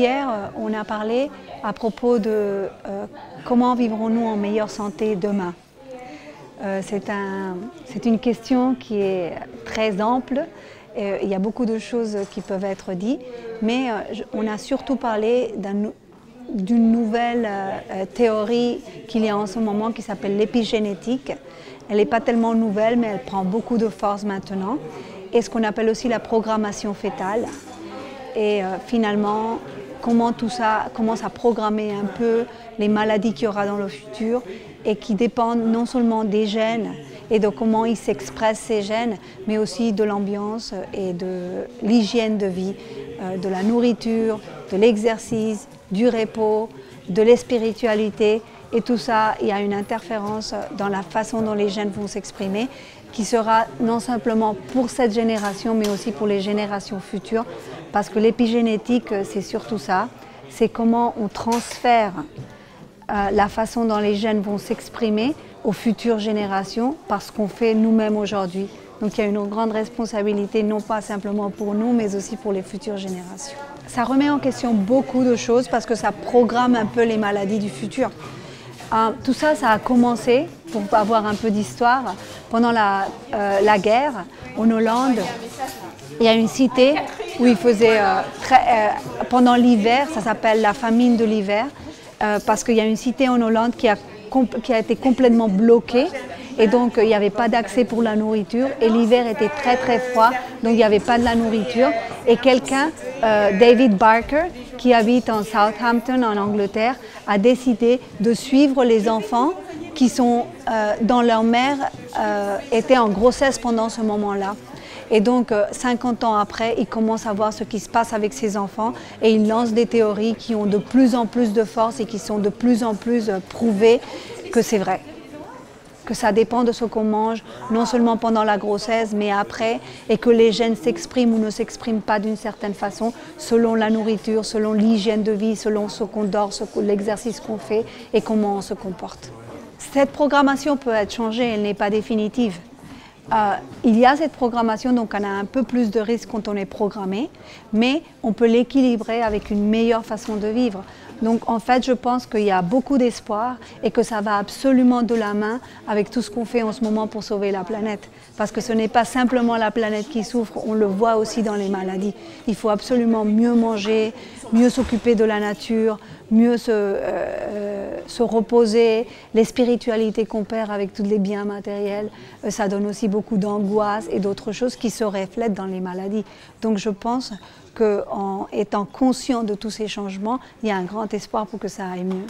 Hier, on a parlé à propos de comment vivrons-nous en meilleure santé demain. C'est une question qui est très ample. Il y a beaucoup de choses qui peuvent être dites, mais on a surtout parlé d'une nouvelle théorie qu'il y a en ce moment qui s'appelle l'épigénétique. Elle n'est pas tellement nouvelle, mais elle prend beaucoup de force maintenant. Et ce qu'on appelle aussi la programmation fœtale. Et finalement, comment tout ça commence à programmer un peu les maladies qu'il y aura dans le futur et qui dépendent non seulement des gènes et de comment ils s'expressent ces gènes, mais aussi de l'ambiance et de l'hygiène de vie, de la nourriture, de l'exercice, du repos, de la spiritualité. Et tout ça, il y a une interférence dans la façon dont les gènes vont s'exprimer qui sera non simplement pour cette génération, mais aussi pour les générations futures. Parce que l'épigénétique, c'est surtout ça. C'est comment on transfère la façon dont les gènes vont s'exprimer aux futures générations parce qu'on fait nous-mêmes aujourd'hui. Donc il y a une grande responsabilité, non pas simplement pour nous, mais aussi pour les futures générations. Ça remet en question beaucoup de choses parce que ça programme un peu les maladies du futur. Tout ça, ça a commencé, pour avoir un peu d'histoire, pendant la guerre en Hollande. Il y a une cité où il faisait, pendant l'hiver, ça s'appelle la famine de l'hiver, parce qu'il y a une cité en Hollande qui a été complètement bloquée. Et donc, il n'y avait pas d'accès pour la nourriture. Et l'hiver était très, très froid. Donc, il n'y avait pas de la nourriture. Et quelqu'un, David Barker, qui habite en Southampton, en Angleterre, a décidé de suivre les enfants qui sont, dont leur mère était en grossesse pendant ce moment-là. Et donc, 50 ans après, il commence à voir ce qui se passe avec ses enfants et il lance des théories qui ont de plus en plus de force et qui sont de plus en plus prouvées que c'est vrai. Que ça dépend de ce qu'on mange, non seulement pendant la grossesse, mais après, et que les gènes s'expriment ou ne s'expriment pas d'une certaine façon, selon la nourriture, selon l'hygiène de vie, selon ce qu'on dort, l'exercice qu'on fait et comment on se comporte. Cette programmation peut être changée, elle n'est pas définitive. Il y a cette programmation, donc on a un peu plus de risques quand on est programmé, mais on peut l'équilibrer avec une meilleure façon de vivre. Donc en fait, je pense qu'il y a beaucoup d'espoir et que ça va absolument de la main avec tout ce qu'on fait en ce moment pour sauver la planète. Parce que ce n'est pas simplement la planète qui souffre, on le voit aussi dans les maladies. Il faut absolument mieux manger, mieux s'occuper de la nature, mieux se reposer. Les spiritualités qu'on perd avec tous les biens matériels, ça donne aussi beaucoup d'angoisse et d'autres choses qui se reflètent dans les maladies. Donc je pense qu'en étant conscient de tous ces changements, il y a un grand espoir pour que ça aille mieux.